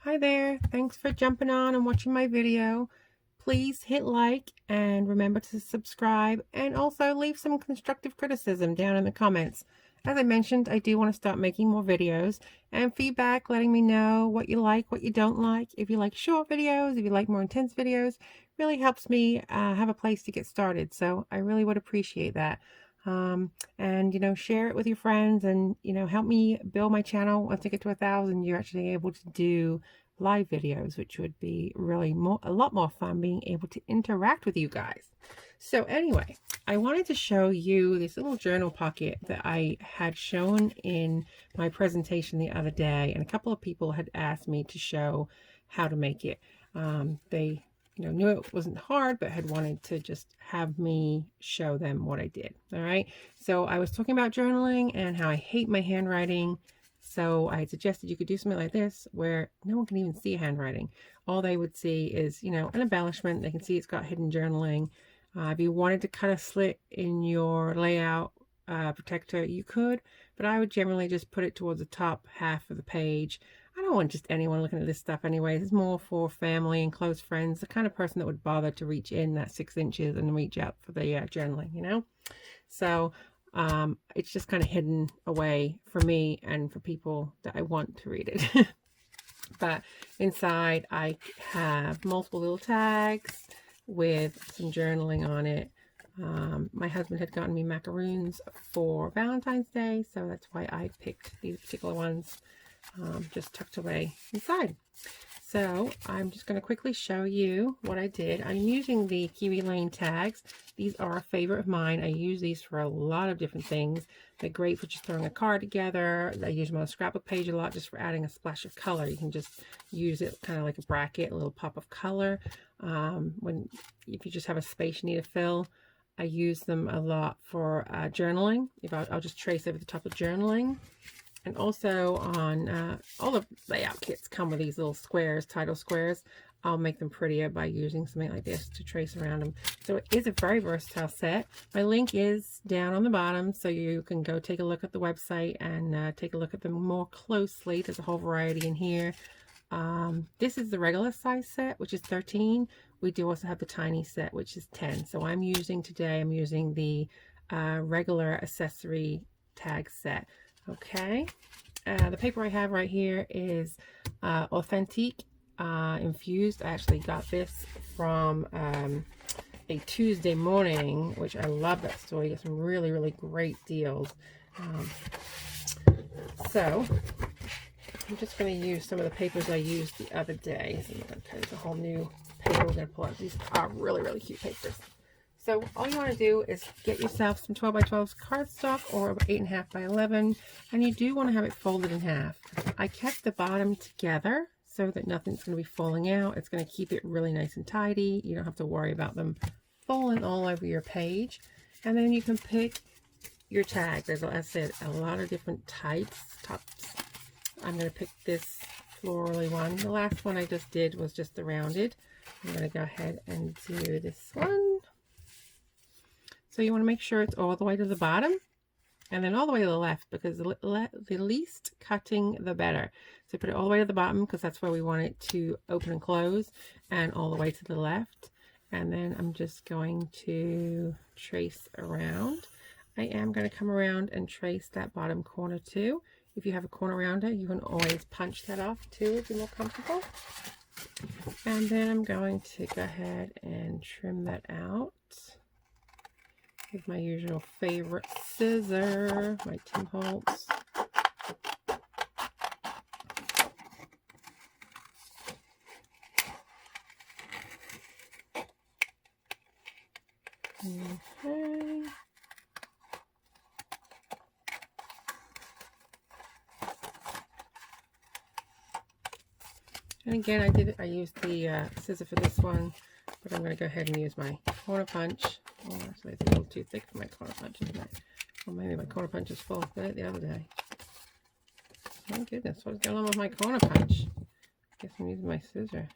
Hi there, thanks for jumping on and watching my video. Please hit like and remember to subscribe, and also leave some constructive criticism down in the comments. As I mentioned, I do want to start making more videos and feedback, letting me know what you like, what you don't like. If you like short videos, if you like more intense videos, really helps me have a place to get started. So I really would appreciate that. And share it with your friends, and help me build my channel. Once I get to 1,000, you're actually able to do live videos, which would be really a lot more fun, being able to interact with you guys. So anyway, I wanted to show you this little journal pocket that I had shown in my presentation the other day, and a couple of people had asked me to show how to make it. They knew it wasn't hard, but had wanted to just have me show them what I did. All right. So I was talking about journaling and how I hate my handwriting. So I suggested you could do something like this where no one can even see handwriting. All they would see is, an embellishment. They can see it's got hidden journaling. If you wanted to cut a slit in your layout protector, you could, but I would generally just put it towards the top half of the page. I don't want just anyone looking at this stuff anyways. It's more for family and close friends, the kind of person that would bother to reach in that 6 inches and reach out for the journaling, So it's just kind of hidden away for me and for people that I want to read it. But inside I have multiple little tags with some journaling on it. My husband had gotten me macaroons for Valentine's Day, so that's why I picked these particular ones, just tucked away inside. So I'm just going to quickly show you what I did. I'm using the Kiwi Lane tags. These are a favorite of mine. I use these for a lot of different things. They're great for just throwing a card together. I use them on a scrapbook page a lot, just for adding a splash of color. You can just use it kind of like a bracket, a little pop of color. If you just have a space you need to fill. I use them a lot for journaling. I'll just trace over the top of journaling. And also on all the layout kits come with these little squares, title squares. I'll make them prettier by using something like this to trace around them. So it is a very versatile set. My link is down on the bottom, so you can go take a look at the website and take a look at them more closely. There's a whole variety in here. This is the regular size set, which is 13. We do also have the tiny set, which is 10. So I'm using the regular accessory tag set. Okay, the paper I have right here is Authentique Infused. I actually got this from a Tuesday morning, which I love that store. You get some really, really great deals. So I'm just going to use some of the papers I used the other day. So there's a whole new paper we're going to pull out. These are really, really cute papers. So all you want to do is get yourself some 12 by 12 cardstock or 8.5 by 11, and you do want to have it folded in half. I kept the bottom together so that nothing's going to be falling out. It's going to keep it really nice and tidy. You don't have to worry about them falling all over your page. And then you can pick your tag. There's, as I said, a lot of different tops. I'm going to pick this florally one. The last one I just did was just the rounded. I'm going to go ahead and do this one. So you want to make sure it's all the way to the bottom and then all the way to the left, because the least cutting the better. So put it all the way to the bottom because that's where we want it to open and close, and all the way to the left. And then I'm just going to trace around. I am going to come around and trace that bottom corner too. If you have a corner rounder, you can always punch that off too if you're more comfortable. And then I'm going to go ahead and trim that out with my usual favorite scissor, my Tim Holtz. Okay. And again, I used the scissor for this one, but I'm going to go ahead and use my corner punch. Oh, actually, it's a little too thick for my corner punch, isn't it? Or maybe my corner punch is full. I did it the other day. My goodness, what's going on with my corner punch? I guess I'm using my scissor.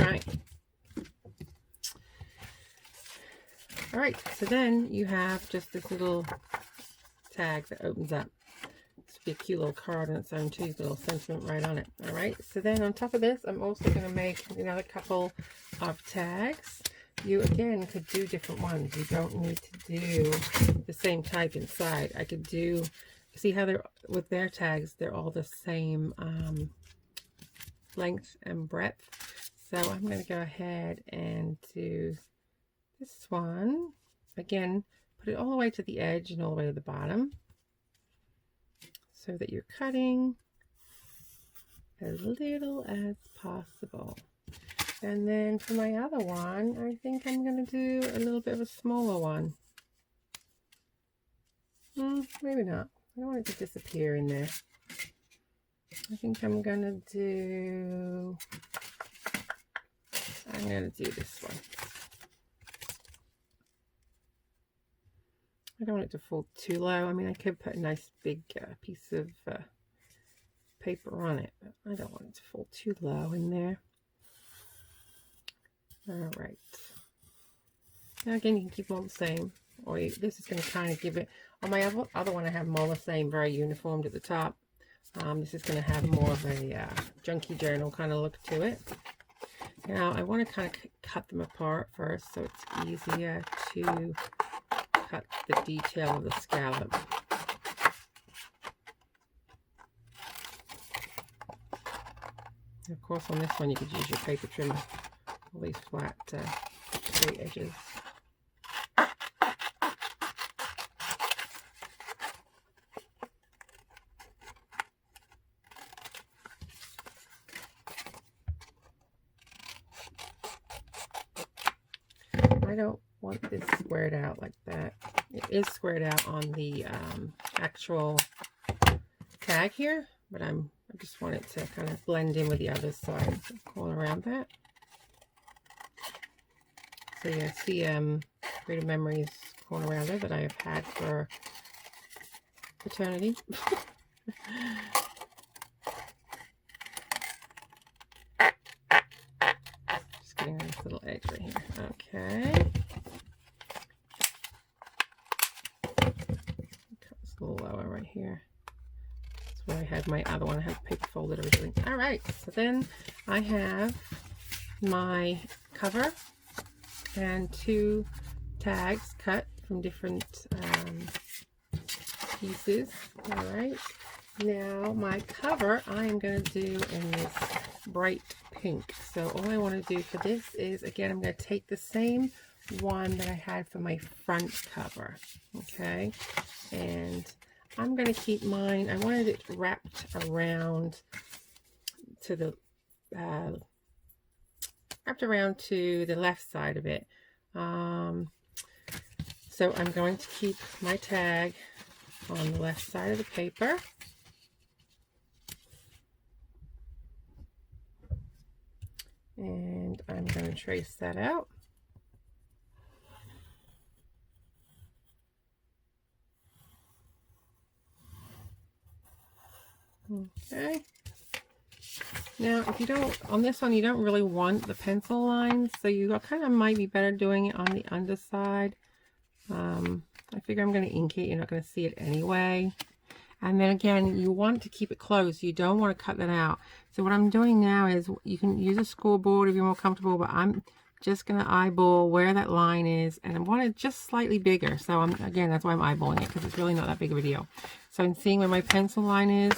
Alright. Alright, so then you have just this little tag that opens up. to be a cute little card on its own too, with a little sentiment right on it. All right, so then on top of this, I'm also going to make another couple of tags. You again could do different ones. You don't need to do the same type inside. I could do, see how they're with their tags, they're all the same length and breadth. So I'm going to go ahead and do this one again. Put it all the way to the edge and all the way to the bottom, so that you're cutting as little as possible. And then for my other one, I think I'm going to do a little bit of a smaller one. Maybe not. I don't want it to disappear in there. I think I'm going to do this one. I don't want it to fold too low. I mean, I could put a nice big piece of paper on it, but I don't want it to fold too low in there. All right. Now again, you can keep them all the same, or this is going to kind of give it. On my other one, I have them all the same, very uniformed at the top. This is going to have more of a junkie journal kind of look to it. Now I want to kind of cut them apart first, so it's easier to cut the detail of the scallop. Of course, on this one you could use your paper trimmer, all these flat straight edges. I don't want this squared out like that. It is squared out on the actual tag here, but I just want it to kind of blend in with the other side. So going around that. So yeah, see Creative Memories going around there that I have had for eternity. Just getting on this little edge right here. Okay. A little lower right here. That's where I had my other one. I had paper folded originally. All right, so then I have my cover and 2 tags cut from different pieces. All right, now my cover I am going to do in this bright pink. So all I want to do for this is, again, I'm going to take the same one that I had for my front cover, okay, and I'm going to keep mine, I wanted it wrapped around to the left side of it. So I'm going to keep my tag on the left side of the paper. And I'm going to trace that out. Okay. Now, if you don't, on this one, you don't really want the pencil lines, so you kind of might be better doing it on the underside. I figure I'm going to ink it. You're not going to see it anyway. And then again, you want to keep it closed. You don't want to cut that out. So what I'm doing now is, you can use a scoreboard if you're more comfortable, but I'm just going to eyeball where that line is, and I want it just slightly bigger. So again, that's why I'm eyeballing it, because it's really not that big of a deal. So I'm seeing where my pencil line is,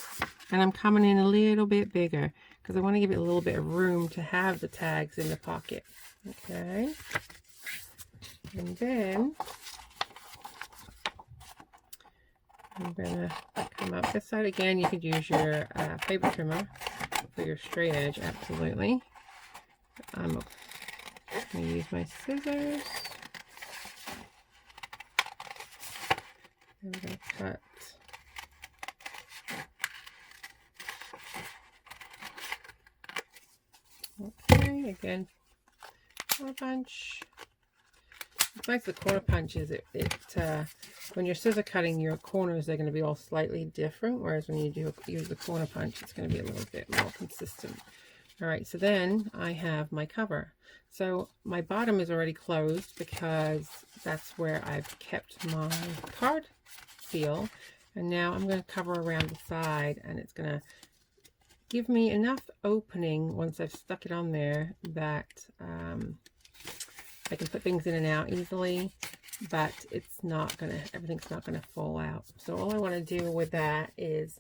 and I'm coming in a little bit bigger because I want to give it a little bit of room to have the tags in the pocket. Okay. And then I'm going to come up this side again. You could use your paper trimmer for your straight edge, absolutely. I'm going to use my scissors. I'm going to cut. Okay, again, corner punch. What's nice with corner punch is when you're scissor cutting your corners, they're going to be all slightly different, whereas when you use the corner punch, it's going to be a little bit more consistent. All right, so then I have my cover. So my bottom is already closed because that's where I've kept my card seal. And now I'm going to cover around the side, and it's going to give me enough opening once I've stuck it on there that I can put things in and out easily, but it's not going to, everything's not going to fall out. So all I want to do with that is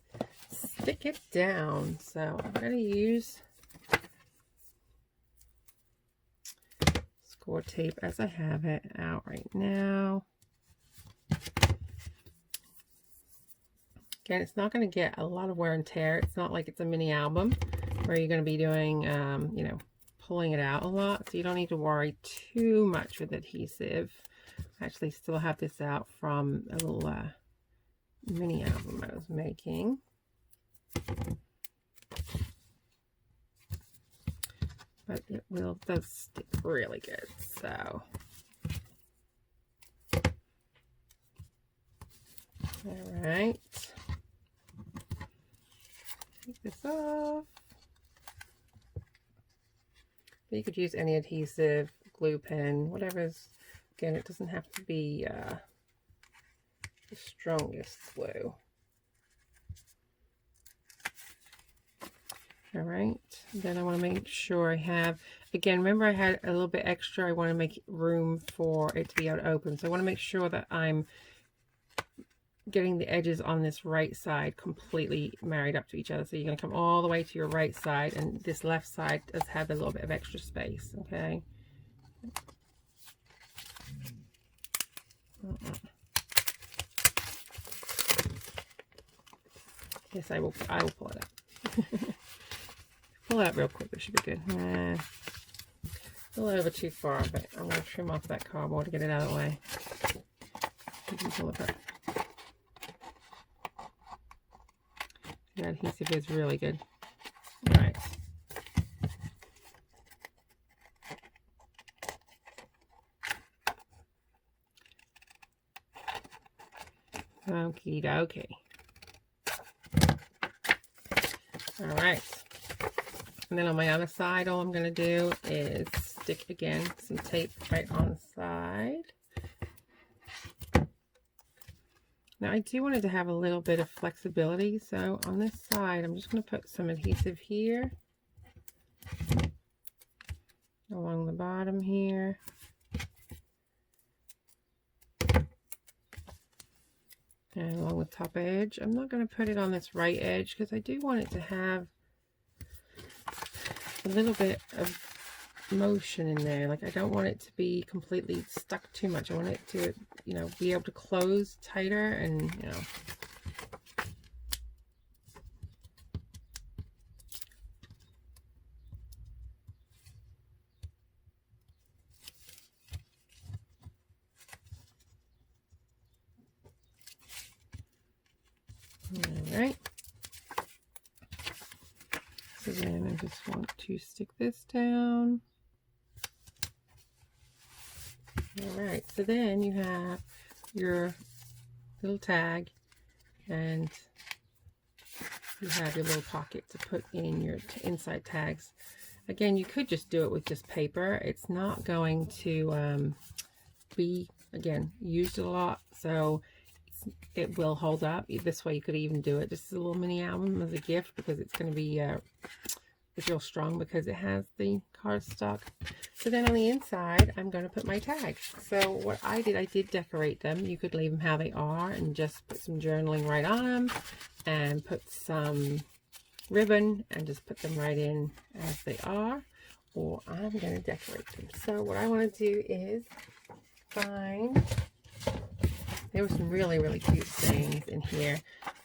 stick it down. So I'm going to use score tape as I have it out right now. Again, it's not going to get a lot of wear and tear. It's not like it's a mini album where you're going to be doing, you know, pulling it out a lot. So you don't need to worry too much with adhesive. I actually still have this out from a little mini album I was making. But it does stick really good. So, all right. Take this off. But you could use any adhesive, glue pen, whatever's, again, it doesn't have to be the strongest glue. All right, then I want to make sure I have, again, remember I had a little bit extra. I want to make room for it to be able to open. So I want to make sure that I'm getting the edges on this right side completely married up to each other. So you're going to come all the way to your right side, and this left side does have a little bit of extra space. Okay. Yes, I will pull it up. Pull it out real quick. It should be good. A little over too far, but I'm going to trim off that cardboard to get it out of the way. You can pull it back. The adhesive is really good. All right. Okie dokie. All right. And then on my other side, all I'm going to do is stick, again, some tape right on the side. Now I do want it to have a little bit of flexibility, so on this side I'm just going to put some adhesive here along the bottom here, and along the top edge. I'm not going to put it on this right edge because I do want it to have a little bit of motion in there. Like, I don't want it to be completely stuck too much. I want it to, you know, be able to close tighter, and, you know. All right. So then I just want to stick this down. All right, so then you have your little tag, and you have your little pocket to put in your inside tags. Again, you could just do it with just paper. It's not going to be, again, used a lot, so it will hold up. This way you could even do it just as a little mini album as a gift, because it's going to be it's real strong because it has the cardstock. So then on the inside, I'm going to put my tags. So what I did decorate them. You could leave them how they are and just put some journaling right on them, and put some ribbon and just put them right in as they are, or I'm going to decorate them. So what I want to do is find, there were some really, really cute things in here.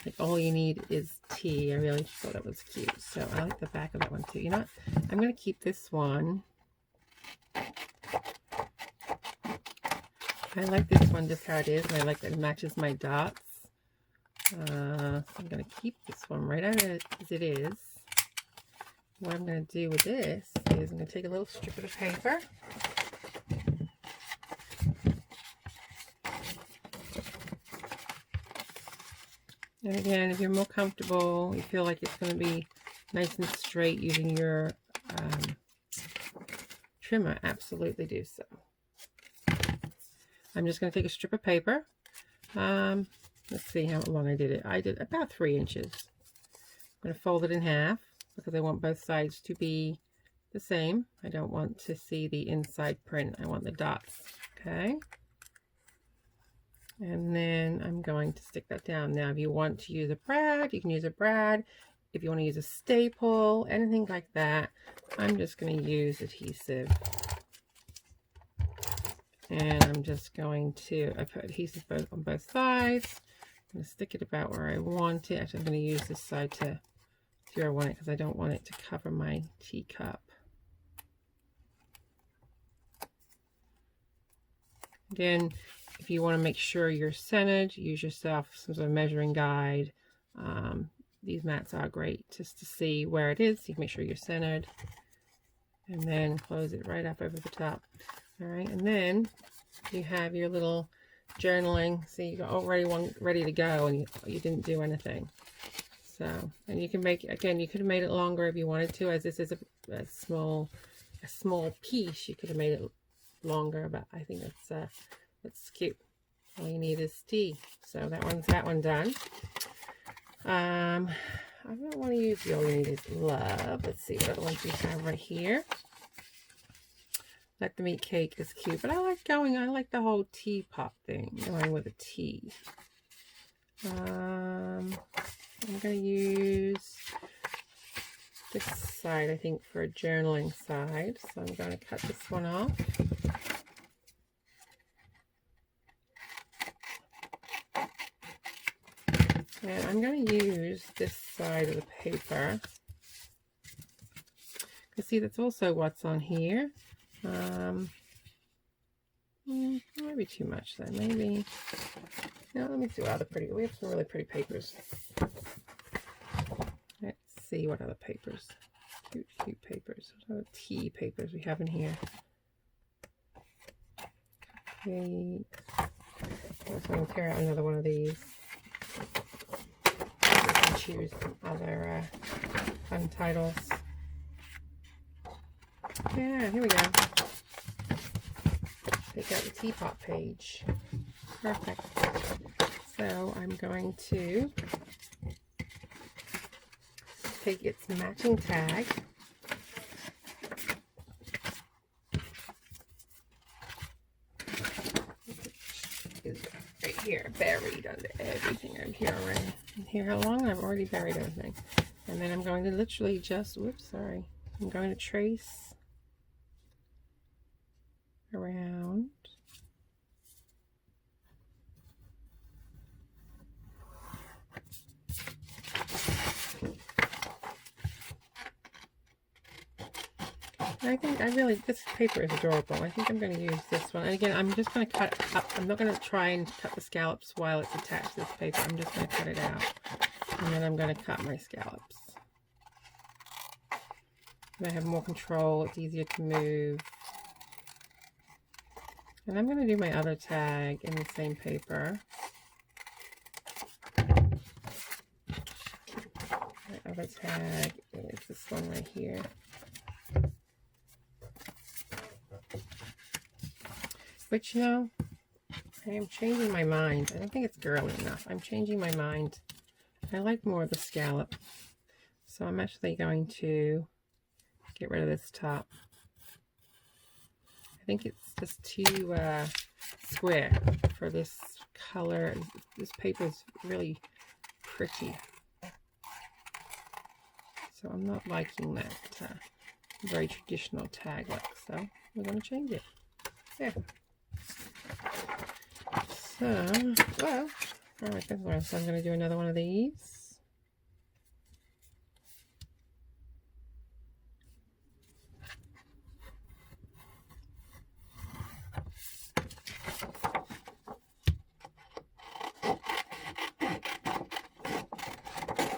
Like, all you need is tea. I really thought that was cute. So I like the back of that one too. You know what? I'm going to keep this one. I like this one just how it is, and I like that it matches my dots. So I'm going to keep this one right as it is. What I'm going to do with this is I'm going to take a little strip of paper. And again, if you're more comfortable, you feel like it's going to be nice and straight using your trimmer, absolutely do so. I'm just going to take a strip of paper. Let's see how long I did it. I did about 3 inches. I'm going to fold it in half because I want both sides to be the same. I don't want to see the inside print. I want the dots. Okay. And then I'm going to stick that down. Now, if you want to use a brad, you can use a brad. If you want to use a staple, anything like that, I'm just going to use adhesive. And I'm just going to, I put adhesive on both sides. I'm going to stick it about where I want it. Actually, I'm going to use this side to see where I want it because I don't want it to cover my teacup. Again, if you want to make sure you're centered, use yourself some sort of measuring guide. These mats are great just to see where it is. You can make sure you're centered. And then close it right up over the top. All right, and then you have your little journaling. So you got already one ready to go, and you didn't do anything. So, and you can make, again, you could have made it longer if you wanted to, as this is a small piece. You could have made it longer, but I think that's cute. All you need is tea. So that one done. I don't want to use the all you need is love. Let's see what other ones we have right here. Let the meat cake is cute, but I like the whole teapot thing, going with a tea. I'm going to use this side, I think, for a journaling side. So I'm going to cut this one off. And I'm going to use this side of the paper. You see, that's also what's on here. Maybe too much then. Maybe. No, let me see what other pretty. We have some really pretty papers. Let's see what other papers. Cute papers. What other tea papers we have in here? Okay. So I'm going to tear out another one of these. Choose some other fun titles. Yeah, here we go. Take out the teapot page. Perfect. So I'm going to take its matching tag. It's right here, buried under everything over here already. Here how long I've already buried everything. And then I'm going to literally just, whoops, sorry. I'm going to trace around. I think this paper is adorable. I think I'm going to use this one. And again, I'm just going to cut up. I'm not going to try and cut the scallops while it's attached to this paper. I'm just going to cut it out. And then I'm going to cut my scallops. And I have more control. It's easier to move. And I'm going to do my other tag in the same paper. My other tag is this one right here. But you know, I am changing my mind. I don't think it's girly enough. I'm changing my mind. I like more of the scallop. So I'm actually going to get rid of this top. I think it's just too square for this color. This paper is really pretty. So I'm not liking that very traditional tag look. So we're going to change it. There. So, well, alright, so I'm going to do another one of these.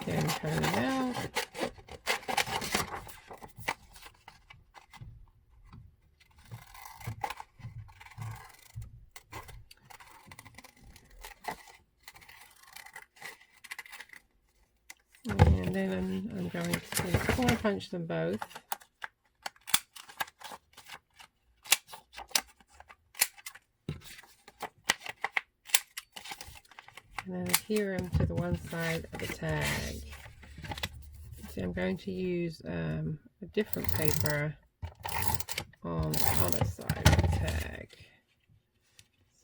And cut it out. And then I'm going to corner punch them both. and then adhere them to the one side of the tag. See, I'm going to use a different paper on the other side of the tag.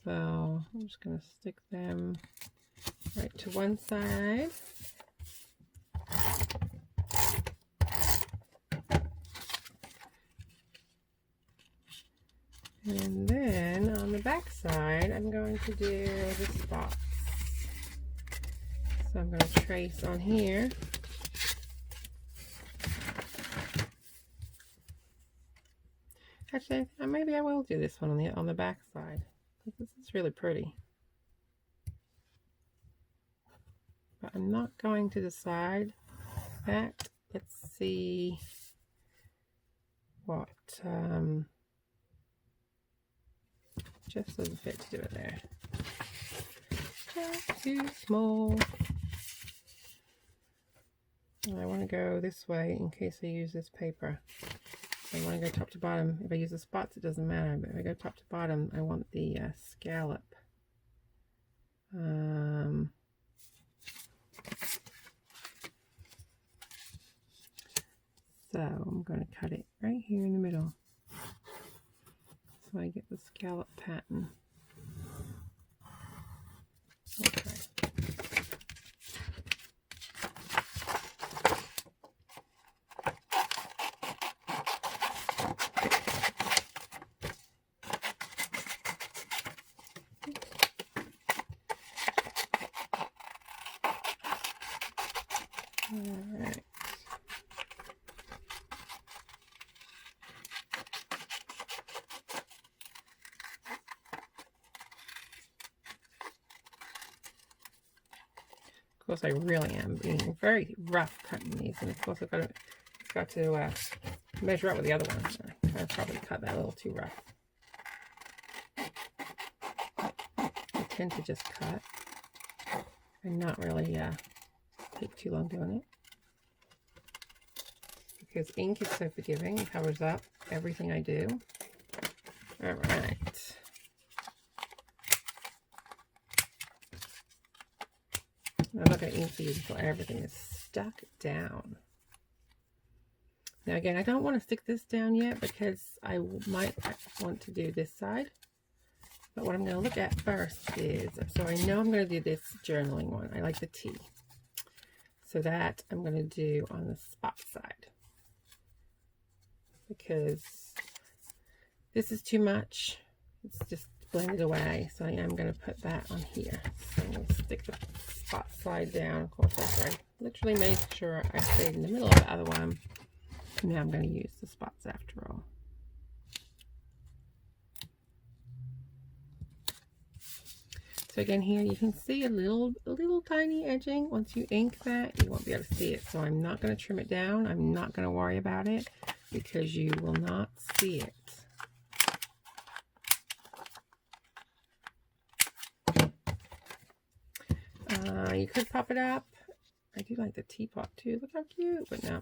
So I'm just going to stick them right to one side. And then on the back side, I'm going to do the spots. So I'm going to trace on here. Actually, maybe I will do this one on the back side, because this is really pretty. But I'm not going to decide that. Let's see what just doesn't fit to do it there. Just too small. And I want to go this way in case I use this paper. I want to go top to bottom. If I use the spots, it doesn't matter. But if I go top to bottom, I want the scallop. So I'm going to cut it right here in the middle, so I get the scallop pattern. Okay. Alright. Of course, I really am being very rough cutting these, and of course I've got to measure up with the other one. I probably cut that a little too rough. I tend to just cut and not really take too long doing it, because ink is so forgiving. It covers up everything I do. All right. I'm not going to ink these until everything is stuck down. Now again, I don't want to stick this down yet because I might want to do this side. But what I'm going to look at first is, so I know I'm going to do this journaling one. I like the T. So that I'm going to do on the spot side, because this is too much. It's just blended away. So I am going to put that on here. So I'm going to stick the spot side down. Of course, after I literally made sure I stayed in the middle of the other one. Now I'm going to use the spots after all. So again, here you can see a little tiny edging. Once you ink that, you won't be able to see it. So I'm not going to trim it down. I'm not going to worry about it, because you will not see it. You could pop it up. I do like the teapot too. Look how cute, but no.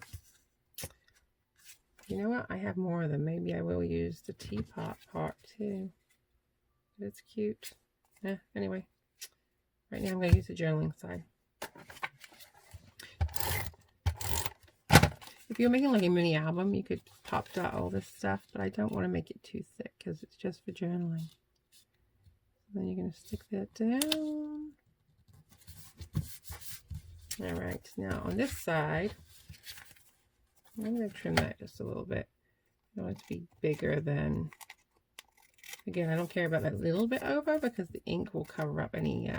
You know what? I have more of them. Maybe I will use the teapot part too. But it's cute. Anyway, right now I'm going to use the journaling side. If you're making like a mini album, you could pop dot all this stuff, but I don't want to make it too thick because it's just for journaling. Then you're going to stick that down. All right, now on this side, I'm going to trim that just a little bit. I want it to be bigger than, again, I don't care about that little bit over, because the ink will cover up any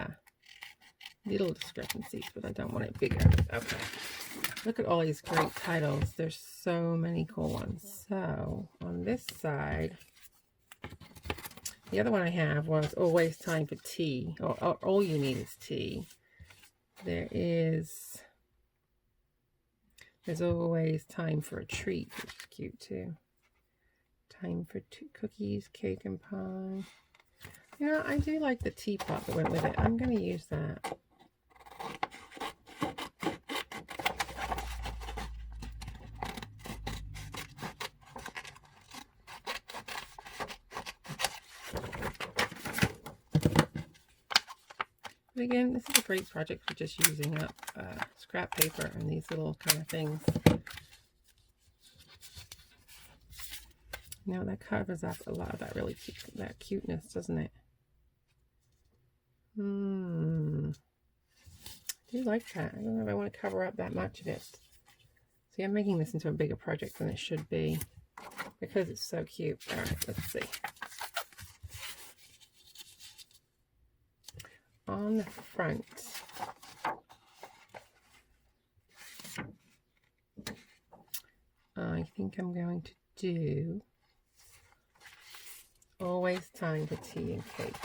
little discrepancies, but I don't want it bigger. Okay, look at all these great titles. There's so many cool ones. So on this side, the other one I have was Always Time for Tea, or All You Need Is Tea. There's always time for a treat, which is cute too. Time for cookies, cake, and pie. You know, I do like the teapot that went with it. I'm going to use that. But again, this is a great project for just using up scrap paper and these little kind of things. You know, that covers up a lot of that really cute, that cuteness, doesn't it? I do like that. I don't know if I want to cover up that much of it. See, I'm making this into a bigger project than it should be because it's so cute. All right, let's see. On the front, I think I'm going to do Always Time for Tea and Cake.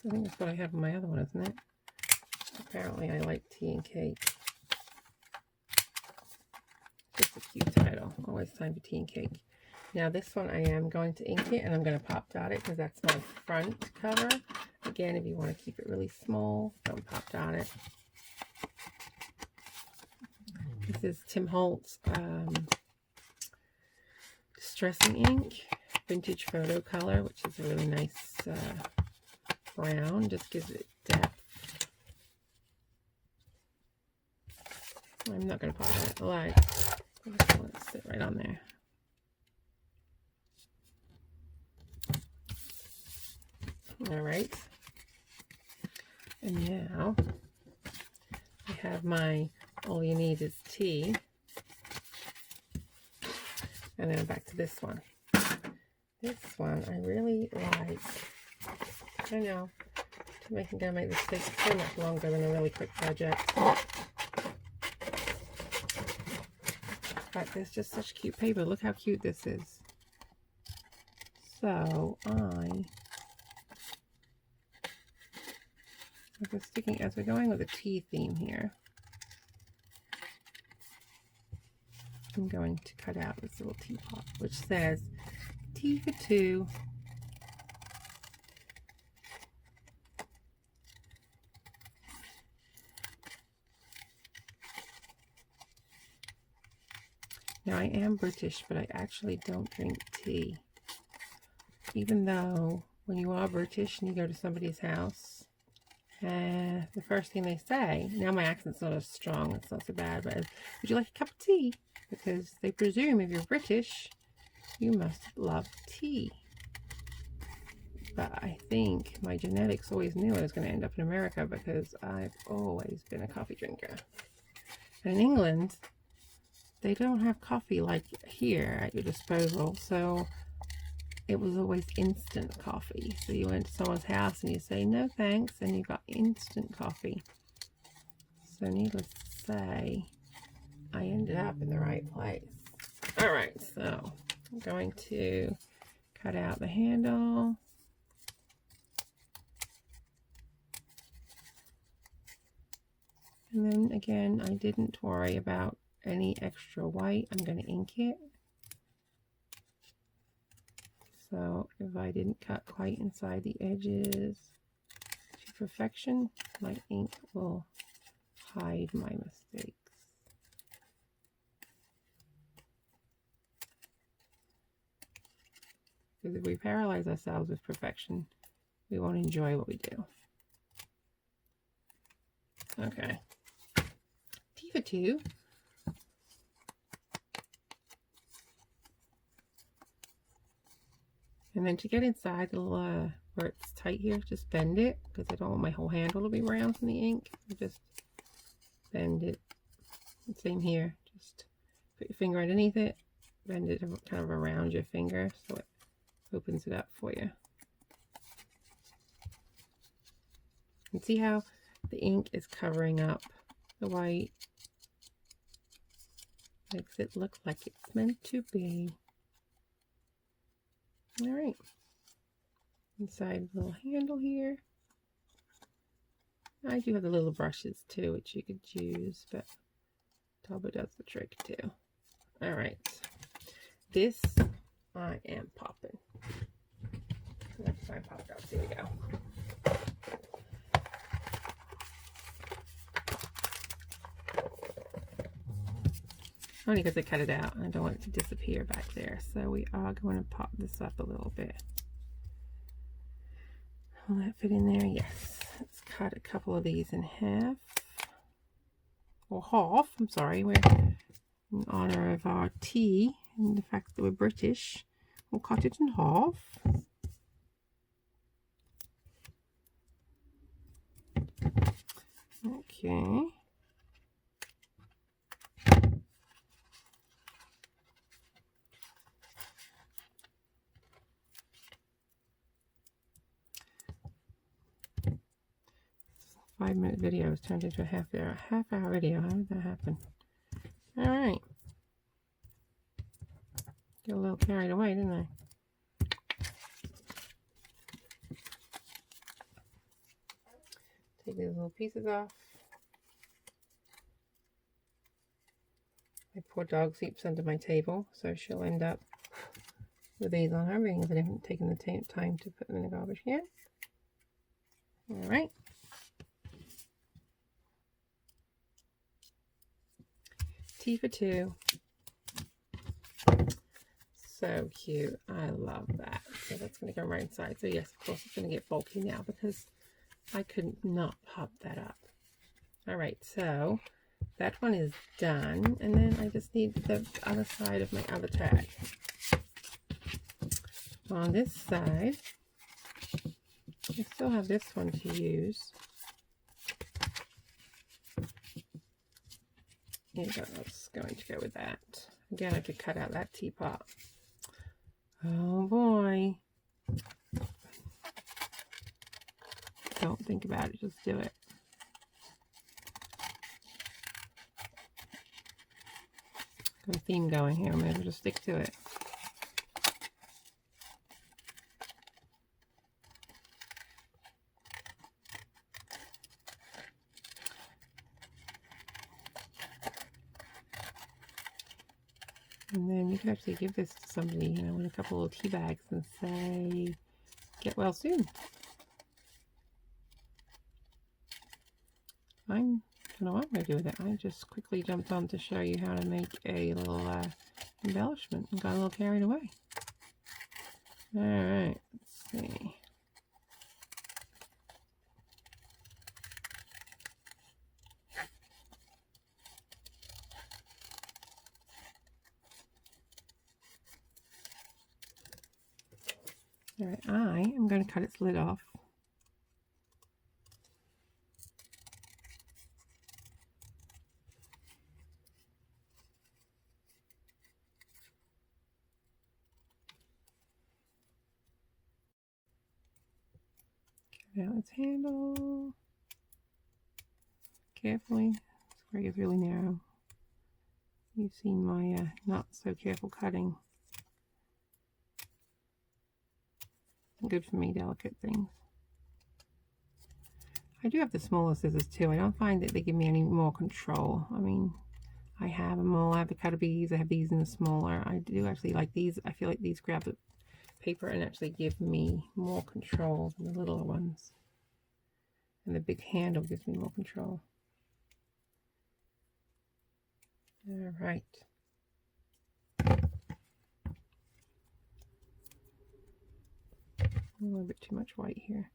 I think that's what I have in my other one, isn't it? Apparently I like tea and cake. Just a cute title. Always Time for Tea and Cake. Now this one I am going to ink it and I'm going to pop dot it because that's my front cover. Again, if you want to keep it really small, don't pop dot it. This is Tim Holtz Distressing Ink. Vintage Photo Color, which is a really nice brown. Just gives it depth. I'm not going to pop that light. I'm just going to let it sit right on there. Alright. And now I have my All You Need Is Tea. And then back to this one. This one I really like. I know, I'm gonna make this take so much longer than a really quick project. But there's just such cute paper. Look how cute this is. So as we're going with a tea theme here, I'm going to cut out this little teapot, which says tea for two. Now, I am British, but I actually don't drink tea. Even though when you are British and you go to somebody's house, the first thing they say, now my accent's not as strong, it's not so bad, but would you like a cup of tea? Because they presume if you're British, you must love tea. But I think my genetics always knew I was going to end up in America because I've always been a coffee drinker. And in England, they don't have coffee like here at your disposal, so it was always instant coffee. So you went to someone's house and you say, no thanks, and you got instant coffee. So needless to say, I ended up in the right place. Alright, so I'm going to cut out the handle. And then again, I didn't worry about any extra white. I'm going to ink it. So if I didn't cut quite inside the edges to perfection, my ink will hide my mistakes. Because if we paralyze ourselves with perfection, we won't enjoy what we do. Okay. Tea for two. And then to get inside the little, where it's tight here, just bend it, because I don't want my whole handle to be brown from the ink. So just bend it. And same here. Just put your finger underneath it, bend it kind of around your finger so it opens it up for you. And see how the ink is covering up the white. Makes it look like it's meant to be. All right, inside the little handle here. I do have the little brushes too, which you could use, but Taubo does the trick too. All right, this I There we go. Only because I cut it out and I don't want it to disappear back there. So we are going to pop this up a little bit. Will that fit in there? Yes. Let's cut a couple of these in half. Or half, I'm sorry. We're in honor of our tea and the fact that we're British. We'll cut it in half. Okay. Five-minute video has turned into a half-hour video. How did that happen? All right. Got a little carried away, didn't I? Take these little pieces off. My poor dog sleeps under my table, so she'll end up with these on her, being if I haven't taken the time to put them in the garbage can. All right. Tea for two. So cute. I love that. So that's going to go right inside. So yes, of course, it's going to get bulky now because I could not pop that up. All right, so that one is done. And then I just need the other side of my other tag. On this side, I still have this one to use. Here we go. That's going to go with that. Again, I could cut out that teapot. Oh boy. Don't think about it, just do it. Got a theme going here, I'm able to stick to it. And then you can actually give this to somebody, you know, in a couple of tea bags and say, get well soon. I don't know what I'm going to do with it. I just quickly jumped on to show you how to make a little embellishment and got a little carried away. Alright, let's see. Alright, I am going to cut its lid off. Cut out its handle. Carefully. This rig is really narrow. You've seen my not so careful cutting. Good for me, delicate things. I do have the smaller scissors too. I don't find that they give me any more control. I mean, I have them all. I have the Cutter-Bees. I have these in the smaller. I do actually like these. I feel like these grab the paper and actually give me more control than the littler ones. And the big handle gives me more control. All right. A little bit too much white here.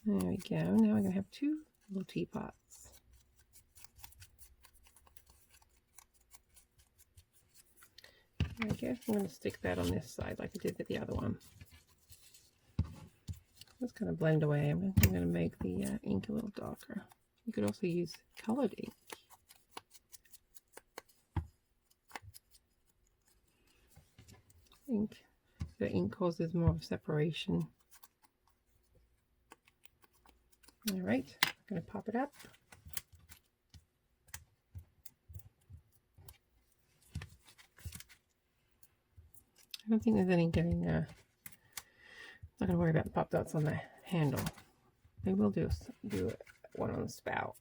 There we go. Now I'm going to have two little teapots. I guess I'm going to stick that on this side like I did with the other one. Just kind of blend away. I'm going to make the ink a little darker. You could also use colored ink. The ink causes more of a separation. All right, I'm going to pop it up. I don't think there's any getting, not going to worry about the pop dots on the handle. They will do one on the spout.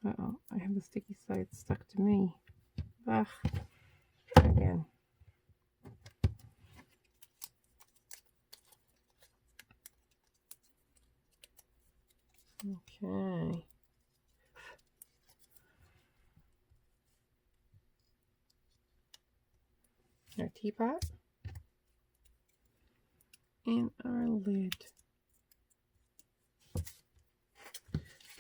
Uh-oh, I have the sticky side stuck to me. Ugh. Try again. Okay. Our teapot and our lid.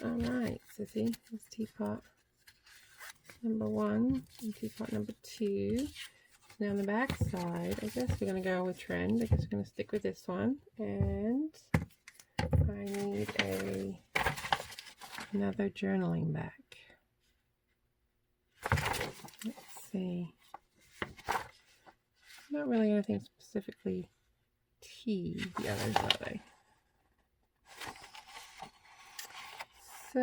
Alright, so see, this teapot number 1 and teapot number 2. Now on the back side, I guess we're going to go with trend. I guess we're going to stick with this one. And I need another journaling back. Let's see. Not really anything specifically tea, the others, are they? So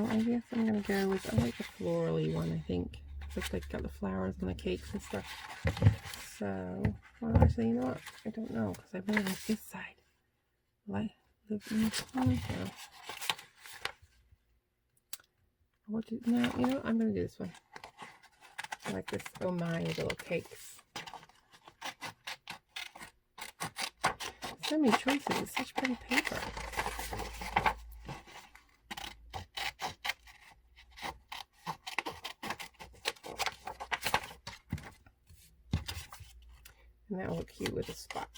I guess I'm going to go with, I like the florally one, I think. Looks like got the flowers and the cakes and stuff. So, well, actually, you know what? I don't know, because I really like this side. Like, no, you know what? I'm going to do this one. I like this, oh my, little cakes. So many choices, it's such pretty paper. And that will look cute with the spots.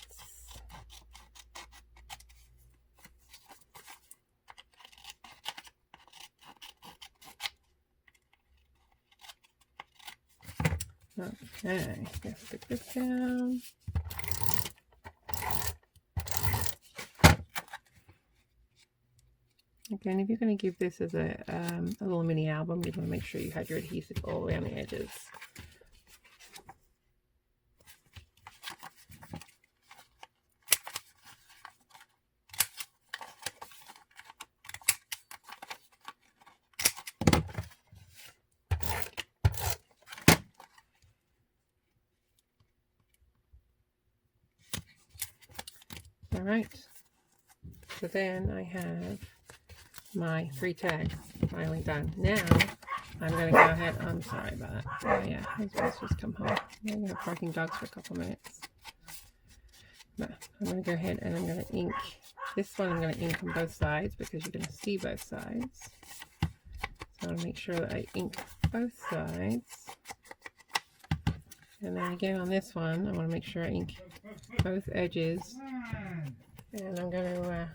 Okay, let's stick this down. Again, if you're going to give this as a little mini album, you want to make sure you have your adhesive all the way on the edges. Alright, so then I have my 3 tags finally done. Now I'm going to go ahead, I'm sorry about that. Oh yeah, husband's just come home. I'm going to have barking dogs for a couple minutes. But I'm going to go ahead and I'm going to ink. This one I'm going to ink on both sides because you're going to see both sides. So I want to make sure that I ink both sides. And then again on this one, I want to make sure I ink both edges. And I'm going to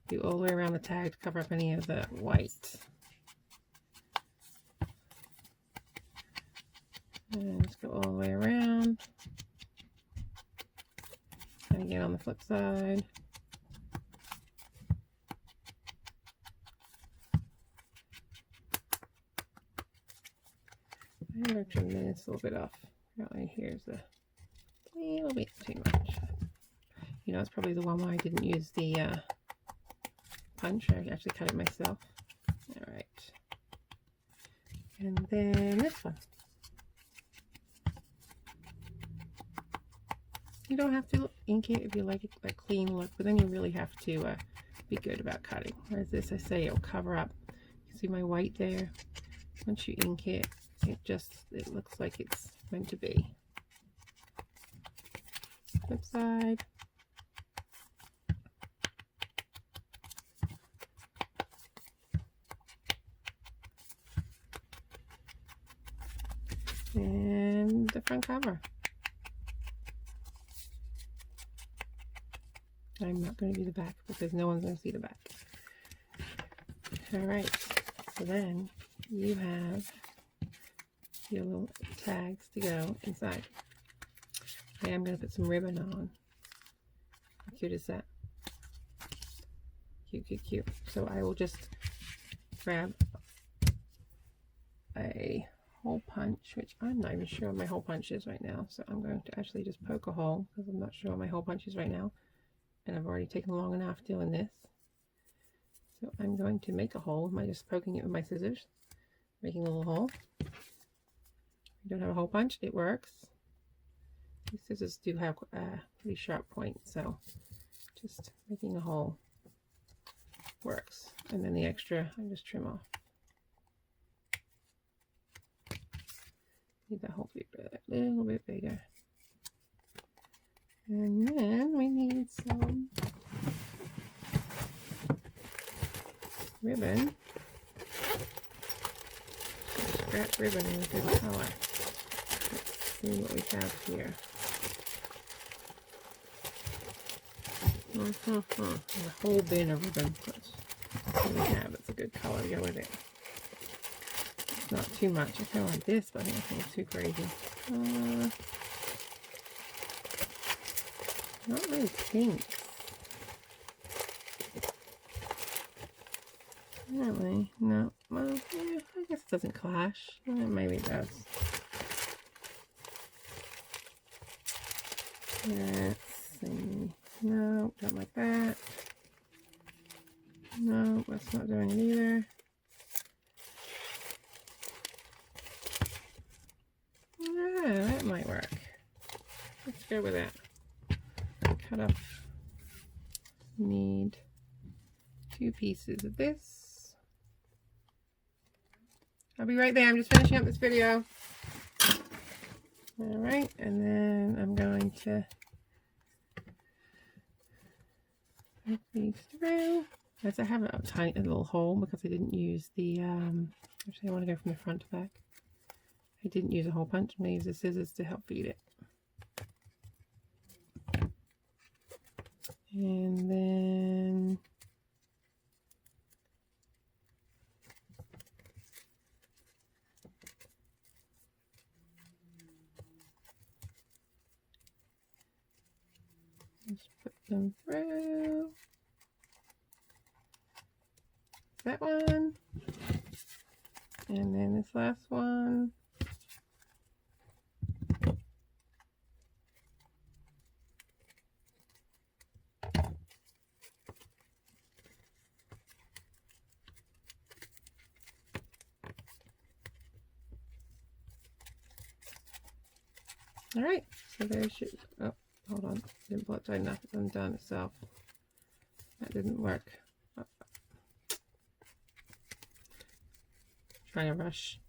do all the way around the tag to cover up any of the white. And just go all the way around. And again on the flip side. I'm going to trim this a little bit off. Apparently here's a little bit too much. You know, it's probably the one where I didn't use the punch. I actually cut it myself. Alright. And then this one. You don't have to ink it if you like a clean look, but then you really have to be good about cutting. Whereas this, I say, it'll cover up. You see my white there? Once you ink it, it looks like it's meant to be. Flip side. And the front cover. I'm not going to do the back because no one's going to see the back. Alright, so then you have your little tags to go inside. I am going to put some ribbon on. How cute is that? Cute, cute, cute. So I will just grab a hole punch, which I'm not even sure what my hole punch is right now. So I'm going to actually just poke a hole because I'm not sure what my hole punch is right now. And I've already taken long enough doing this. So I'm going to make a hole by just poking it with my scissors, making a little hole. If you don't have a hole punch, it works. These scissors do have a pretty sharp point, so just making a hole works. And then the extra, I just trim off. Need the whole paper a little bit bigger. And then we need some ribbon. Scrap ribbon in a good color. Let's see what we have here. A whole bin of ribbon. That's what we have. It's a good color to go with it. It's not too much. I kind of like this, but I think it's too crazy. Not really pink. Apparently, no. Well, yeah, I guess it doesn't clash. Well, maybe it does. Let's see. No, don't like that. No, that's not doing it either. Yeah, that might work. Let's go with that. Cut off. Need 2 pieces of this. I'll be right there. I'm just finishing up this video. Alright, and then I'm going to put these through. As I have a tiny little hole because I didn't use the, actually I want to go from the front to back. I didn't use a hole punch. I'm going to use the scissors to help feed it. And then just put them through. That one. And then this last one. All right, so there should, oh, hold on, didn't pull it tight enough, it's undone itself. That didn't work. Oh. Trying to rush.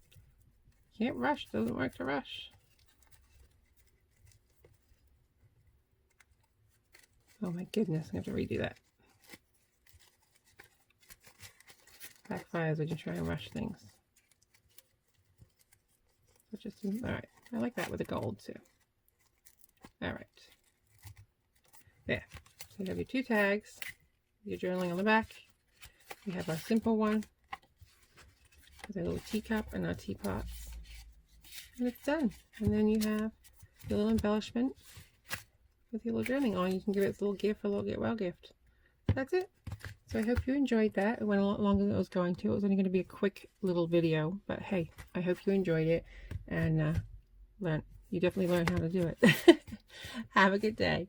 Can't rush, doesn't work to rush. Oh my goodness, I have to redo that. Backfires when you try and rush things. So just, all right, I like that with the gold too. All right, there. So you have your 2 tags, your journaling on the back. We have our simple one with a little teacup and our teapots, and it's done. And then you have your little embellishment with your little journaling on. You can give it a little gift, a little get well gift. That's it. So I hope you enjoyed that. It went a lot longer than it was going to. It was only going to be a quick little video, but hey, I hope you enjoyed it and you definitely learned how to do it. Have a good day.